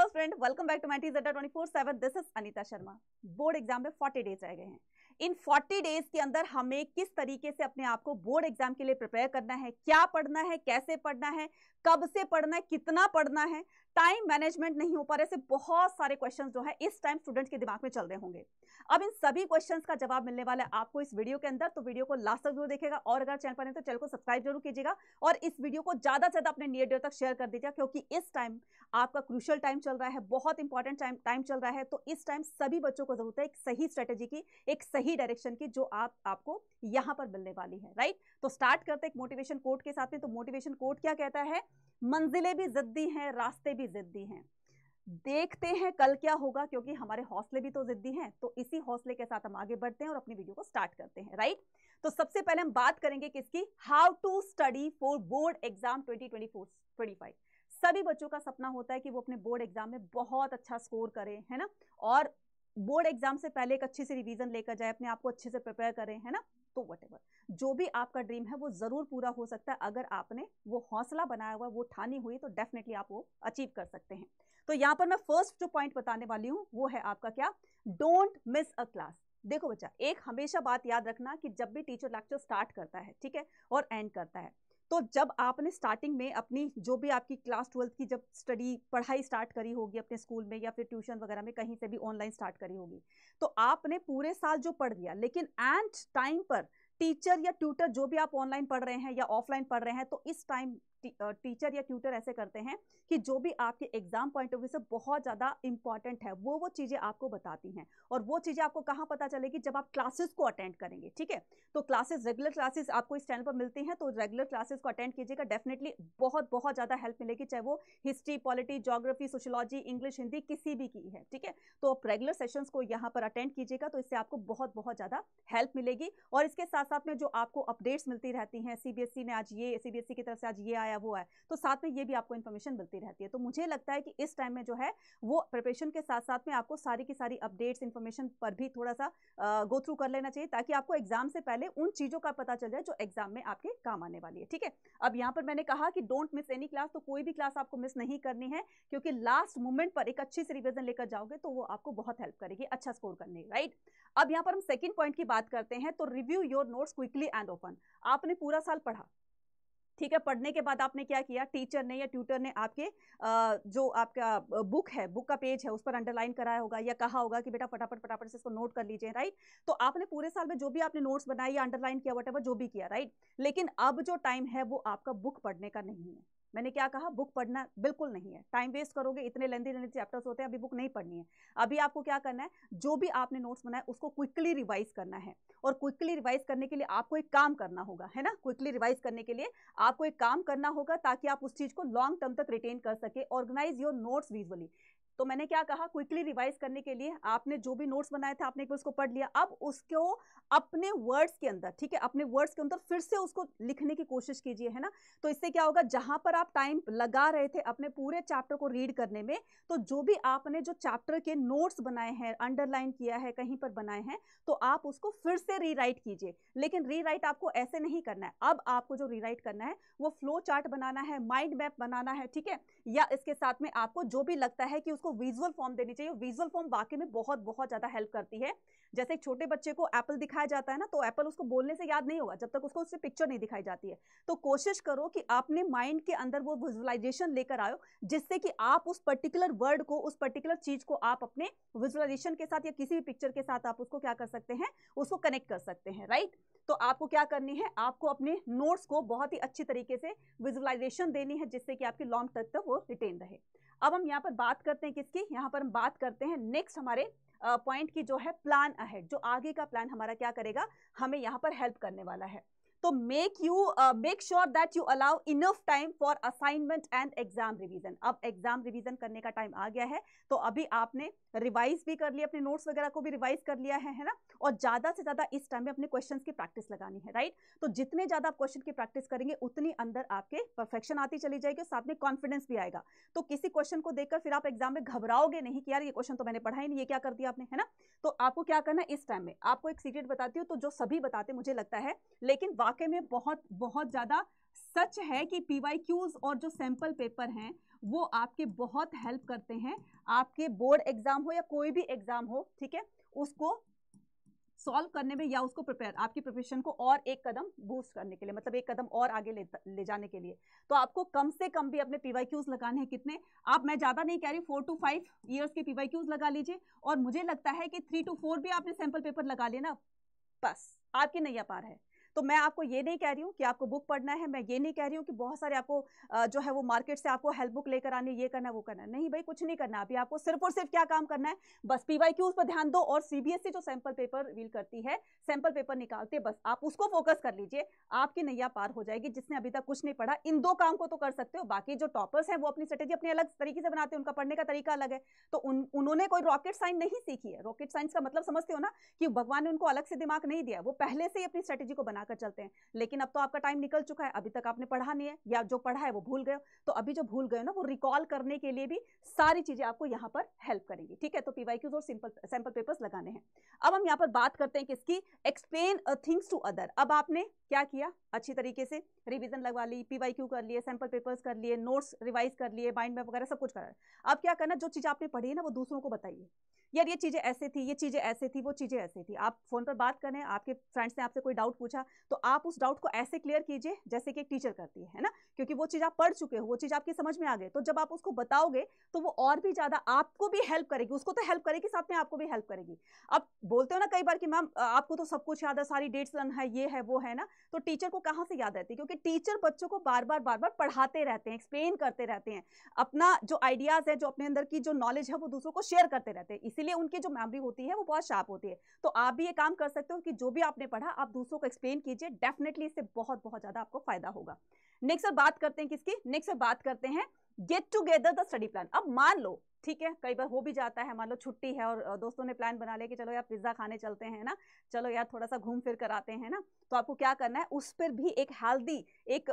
Friend, welcome back to my TZ 24/7। This is Anita Sharma. Board exam में 40 days रह गए हैं। इन 40 डेज के अंदर हमें किस तरीके से अपने आप को बोर्ड एग्जाम के लिए प्रिपेयर करना है, क्या पढ़ना है, कैसे पढ़ना है, कब से पढ़ना है, कितना पढ़ना है, टाइम मैनेजमेंट नहीं हो पा रहे, ऐसे बहुत सारे क्वेश्चंस जो है इस टाइम स्टूडेंट्स के दिमाग में चल रहे होंगे। अब इन सभी क्वेश्चंस का जवाब मिलने वाला है आपको इस वीडियो के अंदर, तो वीडियो को लास्ट तक जरूर देखेगा और अगर चैनल पर नहीं तो चैनल को सब्सक्राइब जरूर कीजिएगा और इस वीडियो को ज्यादा से ज्यादा अपने नियर डियर तक शेयर कर दीजिएगा, क्योंकि इस टाइम आपका क्रूशियल टाइम चल रहा है, बहुत इंपॉर्टेंट टाइम चल रहा है। तो इस टाइम सभी बच्चों को जरूरत है एक सही स्ट्रेटेजी की, एक सही डायरेक्शन की, जो आपको यहां पर मिलने वाली है। राइट, तो स्टार्ट करते हैं एक मोटिवेशन कोट के साथ में। तो मोटिवेशन कोट क्या कहता है? मंजिलें भी जिद्दी हैं, रास्ते भी जिद्दी हैं, देखते हैं कल क्या होगा, क्योंकि हमारे हौसले भी तो जिद्दी हैं। तो इसी हौसले के साथ हम आगे बढ़ते हैं और अपनी वीडियो को स्टार्ट करते हैं। राइट, तो सबसे पहले हम बात करेंगे किसकी? How to study for board exam 2024-25। सभी बच्चों का सपना होता है कि वो अपने बोर्ड एग्जाम में बहुत अच्छा स्कोर करें, है ना, और बोर्ड एग्जाम से पहले एक अच्छी सी रिवीजन लेकर जाए, अपने आप को अच्छे से प्रिपेयर करें, है ना। तो व्हाटएवर जो भी आपका ड्रीम है वो जरूर पूरा हो सकता है, अगर आपने वो हौसला बनाया हुआ, वो ठानी हुई, तो डेफिनेटली आप वो अचीव कर सकते हैं। तो यहां पर मैं फर्स्ट जो पॉइंट बताने वाली हूं वो है आपका क्या? Don't miss a class. देखो बच्चा, एक हमेशा बात याद रखना कि जब भी टीचर लेक्चर स्टार्ट करता है, ठीक है, और एंड करता है, तो जब आपने स्टार्टिंग में अपनी जो भी आपकी क्लास 12th की जब पढ़ाई स्टार्ट करी होगी अपने स्कूल में या फिर ट्यूशन वगैरह में, कहीं से भी ऑनलाइन स्टार्ट करी होगी, तो आपने पूरे साल जो पढ़ लिया, लेकिन एंड टाइम पर टीचर या ट्यूटर, जो भी आप ऑनलाइन पढ़ रहे हैं या ऑफलाइन पढ़ रहे हैं, तो इस टाइम टीचर या ट्यूटर ऐसे करते हैं कि जो भी आपके एग्जाम पॉइंट ऑफ व्यू से बहुत ज्यादा इंपॉर्टेंट है वो चीजें आपको बताती हैं। और वो चीजें आपको कहां पता चलेगी? जब आप क्लासेस को अटेंड करेंगे। ठीक है, तो क्लासेस, रेगुलर क्लासेस आपको इस चैनल पर मिलती हैं, तो रेगुलर क्लासेस को अटेंड कीजिएगा, डेफिनेटली बहुत बहुत ज्यादा हेल्प मिलेगी, चाहे वो history, polity, geography, sociology, English, Hindi, किसी भी की है। ठीक है, तो आप रेगुलर सेशंस को यहाँ पर अटेंड कीजिएगा, तो इससे आपको बहुत बहुत ज्यादा हेल्प मिलेगी। और इसके साथ साथ में जो आपको अपडेट्स मिलती रहती हैं, सीबीएसई ने आज ये, सीबीएसई की तरफ से आज ये आया, वो है, तो साथ में ये भी आपको इन्फॉर्मेशन मिलती रहती है। तो मुझे लगता है कि इस टाइम में जो है वो प्रिपरेशन के साथ साथ में आपको सारी की सारी अपडेट्स, इन्फॉर्मेशन पर भी थोड़ा सा गो थ्रू कर लेना चाहिए, ताकि आपको एग्जाम से पहले उन चीजों का पता चल जाए जो एग्जाम में आपके काम आने वाली है। ठीक है, अब यहाँ पर मैंने कहा कि डोंट मिस एनी क्लास, तो कोई भी क्लास आपको मिस नहीं करनी है, क्योंकि लास्ट मोमेंट पर एक अच्छी सी रिवीजन लेकर जाओगे तो वो आपको बहुत हेल्प करेगी अच्छा स्कोर करने। राइट, अब यहाँ पर हम सेकंड पॉइंट की बात करते हैं। तो review your notes quickly and open. आपने पूरा साल पढ़ा, ठीक है, पढ़ने के बाद आपने क्या किया? टीचर ने या ट्यूटर ने आपके जो आपका बुक है, बुक का पेज है, उस पर अंडरलाइन कराया होगा या कहा होगा कि बेटा फटाफट फटाफट से इसको नोट कर लीजिए। राइट, तो आपने पूरे साल में जो भी आपने नोट्स बनाए या अंडरलाइन किया, व्हाटएवर जो भी किया, राइट, लेकिन अब जो टाइम है वो आपका बुक पढ़ने का नहीं है। मैंने क्या कहा? बुक पढ़ना बिल्कुल नहीं है, टाइम वेस्ट करोगे, इतने लेंथी चैप्टर्स होते हैं, अभी बुक नहीं पढ़नी है। अभी आपको क्या करना है? जो भी आपने नोट्स बनाए उसको क्विकली रिवाइज करना है, और क्विकली रिवाइज करने के लिए आपको एक काम करना होगा, है ना। क्विकली रिवाइज करने के लिए आपको एक काम करना होगा ताकि आप उस चीज को लॉन्ग टर्म तक रिटेन कर सके। Organise your notes visually. तो मैंने क्या कहा? क्विकली रिवाइज करने के लिए आपने जो भी नोट्स बनाए थे, आपने एक बार उसको पढ़ लिया, अब उसको अपने वर्ड्स के अंदर, ठीक है, अपने वर्ड्स के अंदर फिर से उसको लिखने की कोशिश कीजिए, है ना। तो इससे क्या होगा? जहां पर आप टाइम लगा रहे थे अपने पूरे चैप्टर को रीड करने में, तो जो भी आपने जो चैप्टर के नोट्स बनाए हैं, अंडरलाइन किया है, कहीं पर बनाए हैं, तो आप उसको फिर से रीराइट कीजिए। लेकिन रीराइट आपको ऐसे नहीं करना है, अब आपको जो रीराइट करना है वो फ्लो चार्ट बनाना है, माइंड मैप बनाना है, ठीक है, या इसके साथ में आपको जो भी लगता है कि उसको विजुअल फॉर्म देनी चाहिए। विजुअल फॉर्म वाकई में बहुत बहुत ज्यादा हेल्प करती है। जैसे एक छोटे बच्चे को एप्पल दिखाया जाता है ना, तो एप्पल उसको बोलने से याद नहीं होगा जब तक उसको उससे पिक्चर नहीं दिखाई जाती है। तो कोशिश करो कि अपने माइंड के अंदर वो विजुअलाइजेशन लेकर आओ, जिससे कि आप उस पर्टिकुलर वर्ड को, उस पर्टिकुलर चीज को आप अपने विजुअलाइजेशन के साथ या किसी भी पिक्चर के साथ आप उसको क्या कर सकते हैं? उसको कनेक्ट कर सकते हैं। राइट, तो आपको क्या करनी है? आपको अपने नोट्स को बहुत ही अच्छी तरीके से विजुअलाइजेशन देनी है, जिससे कि आपकी लॉन्ग तक वो रिटेन रहे। अब हम यहाँ पर बात करते हैं किसकी? यहाँ पर हम बात करते हैं नेक्स्ट हमारे पॉइंट की, जो है प्लान अहेड। जो आगे का प्लान हमारा क्या करेगा? हमें यहाँ पर हेल्प करने वाला है। तो make sure that you allow enough time for assignment and exam revision. अब एग्जाम रिवीजन करने का टाइम आ गया है, तो अभी आपने रिवाइज भी कर लिया, अपने नोट्स वगैरह को भी रिवाइज कर लिया है ना, और ज्यादा से ज्यादा इस टाइम में अपने क्वेश्चंस की प्रैक्टिस लगानी है। राइट, तो जितने ज्यादा आप क्वेश्चन की प्रैक्टिस करेंगे उतनी अंदर आपके परफेक्शन आती चली जाएगी, साथ में कॉन्फिडेंस भी आएगा। तो किसी क्वेश्चन को देखकर फिर आप एग्जाम में घबराओगे नहीं कि यार ये क्वेश्चन तो मैंने पढ़ा ही नहीं, ये क्या कर दिया आपने, है ना। तो आपको क्या करना है इस टाइम में? आपको एक सीक्रेट बताती हूँ, तो जो सभी बताते मुझे लगता है, लेकिन वाकई में बहुत बहुत ज्यादा सच है कि पीवाईक्यूज और जो सैंपल पेपर हैं वो आपके बहुत हेल्प करते हैं, आपके बोर्ड एग्जाम हो या कोई भी एग्जाम हो, ठीक है, उसको सॉल्व करने में या उसको प्रिपेयर, आपकी प्रिपरेशन को और एक कदम बूस्ट करने के लिए, मतलब एक कदम और आगे ले जाने के लिए। तो आपको कम से कम भी अपने पीवाईक्यूज लगाने हैं कितने, आप, मैं ज्यादा नहीं कह रही, 4 to 5 ईयर्स के पीवाईक्यूज लगा लीजिए, और मुझे लगता है कि 3 to 4 भी आपने सैंपल पेपर लगा लिया ना, बस आपकी नैया पार है। तो मैं आपको ये नहीं कह रही हूँ कि आपको बुक पढ़ना है, मैं ये नहीं कह रही हूँ कि बहुत सारे आपको जो है वो मार्केट से आपको हेल्प बुक लेकर आनी, ये करना वो करना, नहीं भाई, कुछ नहीं करना। अभी आपको सिर्फ और सिर्फ क्या काम करना है, बस पीवाईक्यूज पर ध्यान दो, और सीबीएसई जो सैंपल पेपर रिवील करती है, सैंपल पेपर निकालते, बस आप उसको फोकस कर लीजिए, आपकी नैया पार हो जाएगी। जिसने अभी तक कुछ नहीं पढ़ा, इन 2 काम को तो कर सकते हो। बाकी जो टॉपर्स हैं वो अपनी स्ट्रेटेजी अपने अलग तरीके से बनाते हैं, उनका पढ़ने का तरीका अलग है। तो उन्होंने कोई रॉकेट साइंस नहीं सीखी है। रॉकेट साइंस का मतलब समझते हो ना, कि भगवान ने उनको अलग से दिमाग नहीं दिया, वो पहले से ही अपनी स्ट्रेटेजी को बनाकर चलते हैं। लेकिन अब तो आपका टाइम निकल चुका है, अभी तक आपने पढ़ा नहीं है, या जो पढ़ा है वो भूल गए। तो अभी जो भूल गए ना, वो रिकॉल करने के लिए भी सारी चीजें आपको यहाँ पर हेल्प करेंगी, ठीक है। तो पीवाईक्यूज और सैंपल पेपर्स लगाने हैं। अब हम यहाँ पर बात करते हैं किसकी, एक्सप्लेन थिंग्स टू अदर। अब आपने क्या किया, अच्छी तरीके से रिवीजन लगवा ली, पीवाईक्यू कर लिए, सैंपल पेपर्स कर लिए, नोट्स रिवाइज कर लिए, माइंड मैप वगैरह सब कुछ करा। अब क्या करना, जो चीज आपने पढ़ी है ना, वो दूसरों को बताइए। यार ये चीजें ऐसे थी, ये चीजें ऐसे थी, वो चीजें ऐसे थी। आप फोन पर बात करें, आपके फ्रेंड्स ने आपसे कोई डाउट पूछा, तो आप उस डाउट को ऐसे क्लियर कीजिए जैसे कि एक टीचर करती है ना, क्योंकि वो चीज आप पढ़ चुके हो, वो चीज आपकी समझ में आ गई। तो जब आप उसको बताओगे तो वो और भी ज्यादा आपको भी हेल्प करेगी, उसको तो हेल्प करेगी, साथ में आपको भी हेल्प करेगी। अब बोलते हो ना कई बार कि मैम आपको तो सब कुछ याद है, सारी डेट्स रन है, ये है वो है ना, तो टीचर को कहाँ से याद रहती है, क्योंकि टीचर बच्चों को बार बार पढ़ाते रहते हैं, एक्सप्लेन करते रहते हैं, अपना जो आइडियाज है, जो अपने अंदर की जो नॉलेज है, वो दूसरों को शेयर करते रहते हैं, इसीलिए उनकी जो मेमोरी होती है वो बहुत शार्प होती है। तो आप भी ये काम कर सकते हो कि जो भी आपने पढ़ा आप दूसरों को एक्सप्लेन कीजिए, डेफिनेटली इससे बहुत बहुत ज्यादा आपको फायदा होगा। नेक्स्ट बात करते हैं किसकी, नेक्स्ट बात करते हैं get together the study plan. अब मान लो, ठीक है, कई बार हो भी जाता है, मान लो छुट्टी है और दोस्तों ने प्लान बना लिया कि चलो यार पिज्जा खाने चलते हैं ना, चलो यार थोड़ा सा घूम फिर कर आते हैं ना, तो आपको क्या करना है, उस पर भी एक हेल्दी एक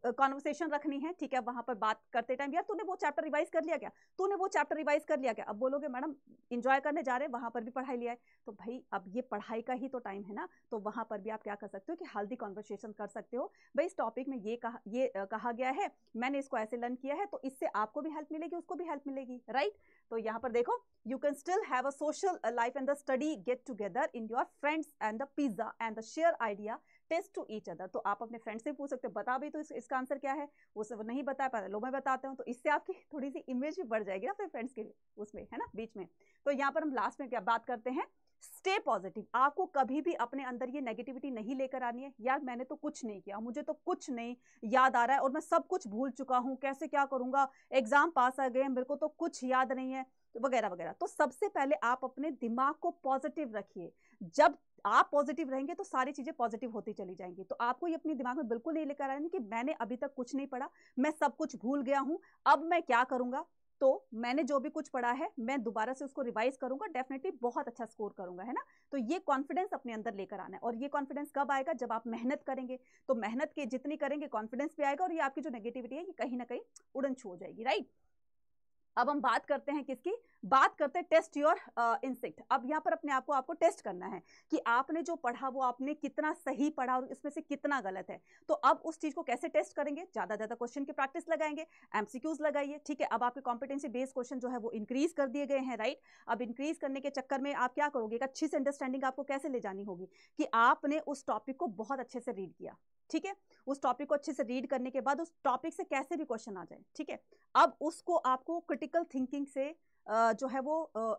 कॉन्वर्सेशन रखनी है, ठीक है। वहां पर बात करते टाइम, यार तूने वो चैप्टर रिवाइज कर लिया क्या, तूने वो चैप्टर रिवाइज कर लिया क्या। अब बोलोगे मैडम इंजॉय करने जा रहे हैं, वहां पर भी पढ़ाई लिया है, तो भाई अब ये पढ़ाई का ही तो टाइम है ना, तो वहां पर भी आप क्या कर सकते हो कि हेल्दी कॉन्वर्सेशन कर सकते हो। भाई इस टॉपिक में ये कहा गया है, मैंने इसको ऐसे लर्न किया है, तो इससे आपको भी हेल्प मिलेगी, उसको भी हेल्प मिलेगी, राइट। तो यहाँ पर देखो, you can still have a social life and the study get together in your friends and the pizza and the share idea test to each other. तो आप अपने फ्रेंड से पूछ सकते हो, बता भी तो इसका आंसर क्या है, वो सब नहीं बता पा रहे, लो मैं बताता हूँ, तो इससे आपकी थोड़ी सी इमेज भी बढ़ जाएगी ना अपने फ्रेंड्स के उसमें, है ना, बीच में। तो यहाँ पर हम लास्ट में क्या बात करते हैं, स्टे पॉजिटिव। आपको कभी भी अपने अंदर ये नेगेटिविटी नहीं लेकर आनी है, यार मैंने तो कुछ नहीं किया, मुझे तो कुछ नहीं याद आ रहा है और मैं सब कुछ भूल चुका हूँ, कैसे क्या करूंगा, एग्जाम पास आ गए, मेरे को तो कुछ याद नहीं है, वगैरह वगैरह। तो सबसे पहले आप अपने दिमाग को पॉजिटिव रखिए। जब आप पॉजिटिव रहेंगे तो सारी चीजें पॉजिटिव होती चली जाएंगी। तो आपको ये अपने दिमाग में बिल्कुल नहीं लेकर आना कि मैंने अभी तक कुछ नहीं पढ़ा, मैं सब कुछ भूल गया हूं, अब मैं क्या करूंगा। तो मैंने जो भी कुछ पढ़ा है मैं दोबारा से उसको रिवाइज करूंगा, डेफिनेटली बहुत अच्छा स्कोर करूंगा, है ना। तो ये कॉन्फिडेंस अपने अंदर लेकर आना है, और ये कॉन्फिडेंस कब आएगा, जब आप मेहनत करेंगे। तो मेहनत के जितनी करेंगे कॉन्फिडेंस भी आएगा, और ये आपकी जो नेगेटिविटी है ये कहीं ना कहीं उड़न छू हो जाएगी, राइट। अब हम बात करते हैं किसकी, बात करते हैं टेस्ट योर इंसिक्ट। अब यहाँ पर अपने आप को आपको टेस्ट करना है कि आपने जो पढ़ा वो आपने कितना सही पढ़ा और इसमें से कितना गलत है। तो अब उस चीज को कैसे टेस्ट करेंगे, ज्यादा ज्यादा क्वेश्चन की प्रैक्टिस लगाएंगे, एमसीक्यूज लगाइए, ठीक है। अब आपके कॉम्पिटेंसी बेस्ड क्वेश्चन जो है वो इंक्रीज कर दिए गए हैं, राइट। अब इंक्रीज करने के चक्कर में आप क्या करोगे, एक अच्छी से अंडरस्टैंडिंग आपको कैसे ले जानी होगी कि आपने उस टॉपिक को बहुत अच्छे से रीड किया, ठीक है। उस टॉपिक को अच्छे से रीड करने के बाद उस टॉपिक से कैसे भी क्वेश्चन आ जाए, ठीक है। अब उसको आपको क्रिटिकल थिंकिंग से जो है वो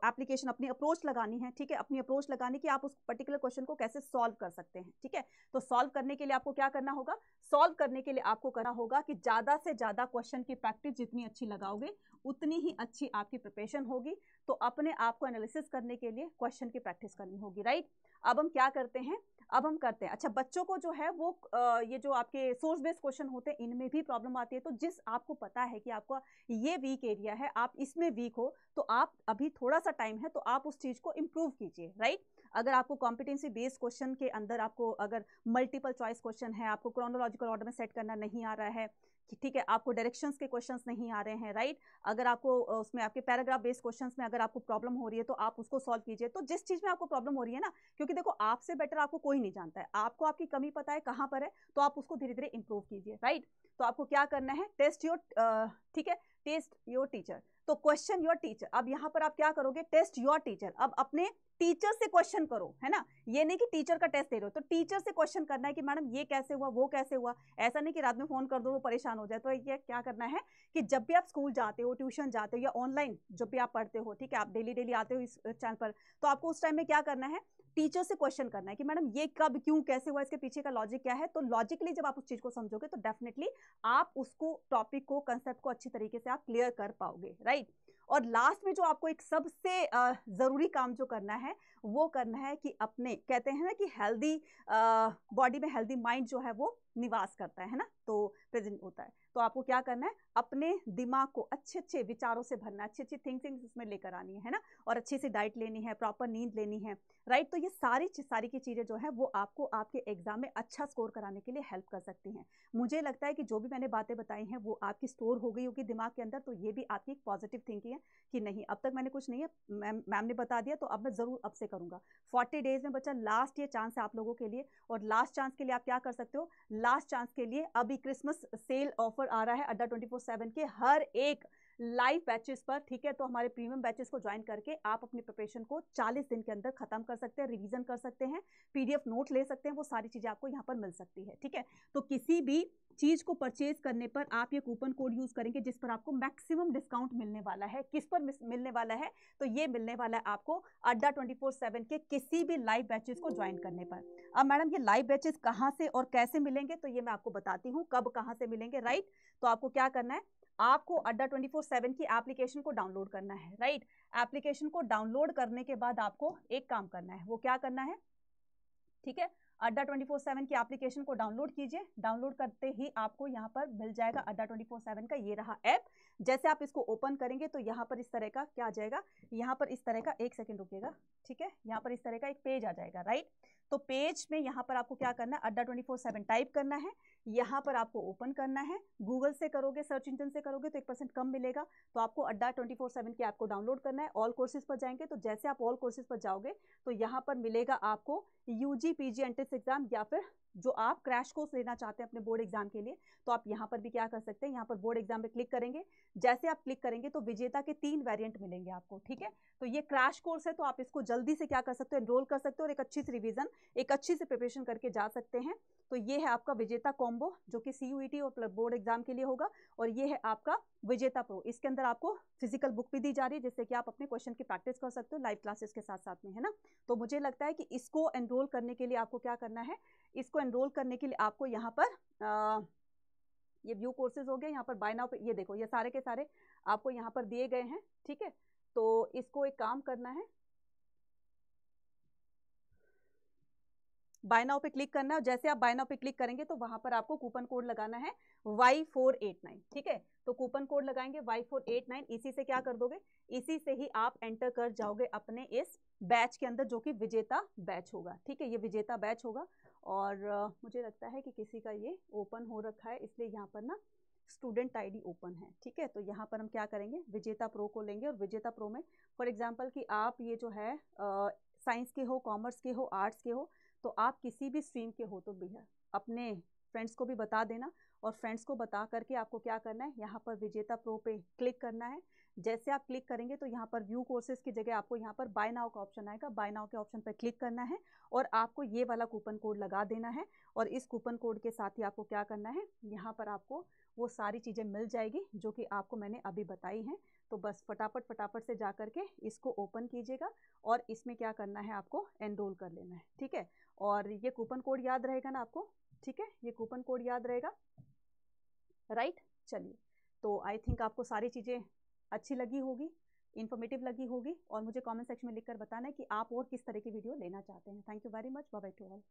एप्लीकेशन, अपनी अप्रोच लगानी है, ठीक है। अपनी अप्रोच लगाने की आप उस पर्टिकुलर क्वेश्चन को कैसे सॉल्व कर सकते हैं, ठीक है। तो सॉल्व करने के लिए आपको क्या करना होगा, सॉल्व करने के लिए आपको करना होगा कि ज्यादा से ज्यादा क्वेश्चन की प्रैक्टिस जितनी अच्छी लगाओगे उतनी ही अच्छी आपकी प्रिपरेशन होगी। तो अपने आप को एनालिसिस करने के लिए क्वेश्चन की प्रैक्टिस करनी होगी, राइट। अब हम क्या करते हैं, अब हम करते हैं, अच्छा बच्चों को जो है वो ये जो आपके सोर्स बेस्ड क्वेश्चन होते हैं इनमें भी प्रॉब्लम आती है। तो जिस आपको पता है कि आपका ये वीक एरिया है, आप इसमें वीक हो, तो आप अभी थोड़ा सा टाइम है तो आप उस चीज को इंप्रूव कीजिए, राइट। अगर आपको कॉम्पिटेंसी बेस्ड क्वेश्चन के अंदर आपको अगर मल्टीपल चॉइस क्वेश्चन है, आपको क्रोनोलॉजिकल ऑर्डर में सेट करना नहीं आ रहा है, ठीक है, आपको डायरेक्शंस के क्वेश्चंस नहीं आ रहे हैं, राइट। अगर आपको उसमें आपके पैराग्राफ बेस्ड क्वेश्चंस में अगर आपको प्रॉब्लम हो रही है तो आप उसको सॉल्व कीजिए। तो जिस चीज में आपको प्रॉब्लम हो रही है ना, क्योंकि देखो आपसे बेटर आपको कोई नहीं जानता है, आपको आपकी कमी पता है कहाँ पर है, तो आप उसको धीरे धीरे इंप्रूव कीजिए, राइट। तो आपको क्या करना है, टेस्ट योर, ठीक है, टेस्ट योर टीचर, तो क्वेश्चन योर टीचर। अब यहाँ पर आप क्या करोगे, टेस्ट योर टीचर। अब अपने टीचर से क्वेश्चन करो, है ना, ये नहीं कि टीचर का टेस्ट दे रहे हो, तो टीचर से क्वेश्चन करना है कि मैडम ये कैसे हुआ, वो कैसे हुआ। ऐसा नहीं कि रात में फोन कर दो वो परेशान हो जाए। तो ये क्या करना है कि जब भी आप स्कूल जाते हो, ट्यूशन जाते हो या ऑनलाइन जब भी आप पढ़ते हो, ठीक है, आप डेली डेली आते हो इस चैनल पर, तो आपको उस टाइम में क्या करना है, टीचर से क्वेश्चन करना है कि मैडम ये कब, क्यों, कैसे हुआ, इसके पीछे का लॉजिक क्या है। तो लॉजिकली जब आप उस चीज को समझोगे तो डेफिनेटली आप उसको, टॉपिक को, कंसेप्ट को अच्छी तरीके से आप क्लियर कर पाओगे, राइट। और लास्ट में जो आपको एक सबसे जरूरी काम जो करना है वो करना है कि अपने, कहते हैं ना कि हेल्दी बॉडी में हेल्दी माइंड जो है वो निवास करता है ना, तो प्रेजेंट होता है। तो आपको क्या करना है, अपने दिमाग को अच्छे अच्छे विचारों से भरना, अच्छी अच्छी थिंकिंग इसमें लेकर आनी है ना, और अच्छी सी डाइट लेनी है, प्रॉपर नींद लेनी है, राइट। तो ये सारी की चीजें जो है वो आपको आपके एग्जाम में अच्छा स्कोर कराने के लिए हेल्प कर सकती हैं। मुझे लगता है कि जो भी मैंने बातें बताई हैं वो आपकी स्टोर हो गई होगी दिमाग के अंदर। तो ये भी आपकी एक पॉजिटिव थिंकिंग है कि नहीं, अब तक मैंने कुछ नहीं है, मैम ने बता दिया तो अब मैं जरूर अब से करूंगा। 40 डेज में बच्चा लास्ट ये चांस है आप लोगों के लिए, और लास्ट चांस के लिए आप क्या कर सकते हो, लास्ट चांस के लिए अभी क्रिसमस सेल ऑफर आ रहा है अड्डा 24/7 के हर एक लाइव बैचेस पर, ठीक है। तो हमारे प्रीमियम बैचेस को ज्वाइन करके आप अपनी प्रिपरेशन को 40 दिन के अंदर खत्म कर सकते हैं, रिवीजन कर सकते हैं, पीडीएफ नोट ले सकते हैं, वो सारी चीजें आपको यहाँ पर मिल सकती है, ठीक है। तो किसी भी चीज को परचेज करने पर आप ये कूपन कोड यूज करेंगे जिस पर आपको मैक्सिमम डिस्काउंट मिलने वाला है। किस पर मिलने वाला है, तो ये मिलने वाला है आपको अड्डा 24/7 के किसी भी लाइव बैचेस को ज्वाइन करने पर। अब मैडम ये लाइव बैचेस कहाँ से और कैसे मिलेंगे, तो ये मैं आपको बताती हूँ कब कहाँ से मिलेंगे, राइट। तो आपको क्या करना है, आपको अड्डा 24/7 की एप्लीकेशन को डाउनलोड करना है, राइट। एप्लीकेशन को डाउनलोड करने के बाद आपको एक काम करना है, वो क्या करना है, ठीक है। अड्डा 24/7 की एप्लीकेशन को डाउनलोड कीजिए। डाउनलोड करते ही आपको यहाँ पर मिल जाएगा अड्डा 24/7 का ये रहा ऐप। जैसे आप इसको ओपन करेंगे तो यहाँ पर इस तरह का क्या आ जाएगा, यहाँ पर इस तरह का, एक सेकंड रुकिएगा, ठीक है, यहाँ पर इस तरह का एक पेज आ जाएगा, राइट। तो पेज में यहाँ पर आपको क्या करना है, अड्डा 24/7 टाइप करना है, यहाँ पर आपको ओपन करना है। गूगल से करोगे, सर्च इंजन से करोगे तो 1% कम मिलेगा। तो आपको अड्डा 24/7 की ऐप को डाउनलोड करना है। ऑल कोर्सेज पर जाएंगे तो जैसे आप ऑल कोर्सेज पर जाओगे तो यहाँ पर मिलेगा आपको यूजी पीजी एंट्रेंस एग्जाम, या फिर जो आप क्रैश कोर्स लेना चाहते हैं अपने बोर्ड एग्जाम के लिए, तो आप यहाँ पर भी क्या कर सकते हैं, यहाँ पर बोर्ड एग्जाम पे क्लिक करेंगे। जैसे आप क्लिक करेंगे तो विजेता के 3 वेरिएंट मिलेंगे आपको, ठीक है। तो ये क्रैश कोर्स है तो आप इसको जल्दी से क्या कर सकते हो, एनरोल कर सकते हो और एक अच्छी सी रिवीजन, एक अच्छी सी प्रिपरेशन करके जा सकते हैं। तो ये है आपका विजेता कॉम्बो जो कि सीयूईटी और बोर्ड एग्जाम के लिए होगा, और ये है आपका विजेता प्रो। इसके अंदर आपको फिजिकल बुक भी दी जा रही है जिससे कि आप अपने क्वेश्चन की प्रैक्टिस कर सकते हो लाइव क्लासेस के साथ साथ में, है ना। तो मुझे लगता है कि इसको एनरोल करने के लिए आपको क्या करना है, इसको एनरोल करने के लिए आपको यहाँ पर ये व्यू कोर्सेज हो गए, यहाँ पर बाय नाउ पे ये देखो ये सारे के सारे आपको यहाँ पर दिए गए हैं, ठीक है। तो इसको एक काम करना है, बाय नाउ पे क्लिक करना है। जैसे आप बाय नाउ पे क्लिक करेंगे तो वहां पर आपको कूपन कोड लगाना है Y489, ठीक है। तो कूपन कोड लगाएंगे Y489, इसी से क्या कर दोगे, इसी से ही आप एंटर कर जाओगे अपने इस बैच के अंदर जो कि विजेता बैच होगा, ठीक है। ये विजेता बैच होगा और मुझे लगता है कि किसी का ये ओपन हो रखा है इसलिए यहाँ पर ना स्टूडेंट आईडी ओपन है, ठीक है। तो यहाँ पर हम क्या करेंगे, विजेता प्रो को लेंगे, और विजेता प्रो में फॉर एग्जाम्पल कि आप ये जो है साइंस के हो, कॉमर्स के हो, आर्ट्स के हो, तो आप किसी भी स्ट्रीम के हो तो भैया अपने फ्रेंड्स को भी बता देना, और फ्रेंड्स को बता करके आपको क्या करना है, यहाँ पर विजेता प्रो पे क्लिक करना है। जैसे आप क्लिक करेंगे तो यहाँ पर व्यू कोर्सेज की जगह आपको यहाँ पर बाय नाउ का ऑप्शन आएगा, बाय नाउ के ऑप्शन पर क्लिक करना है और आपको ये वाला कूपन कोड लगा देना है। और इस कूपन कोड के साथ ही आपको क्या करना है, यहाँ पर आपको वो सारी चीज़ें मिल जाएगी जो कि आपको मैंने अभी बताई हैं। तो बस फटाफट से जा करके इसको ओपन कीजिएगा और इसमें क्या करना है, आपको एनरोल कर लेना है, ठीक है। और ये कूपन कोड याद रहेगा ना आपको, ठीक है, ये कूपन कोड याद रहेगा, राइट। चलिए, तो आई थिंक आपको सारी चीज़ें अच्छी लगी होगी, इन्फॉर्मेटिव लगी होगी, और मुझे कमेंट सेक्शन में लिखकर बताना है कि आप और किस तरह की वीडियो लेना चाहते हैं। Thank you very much, bye bye to all.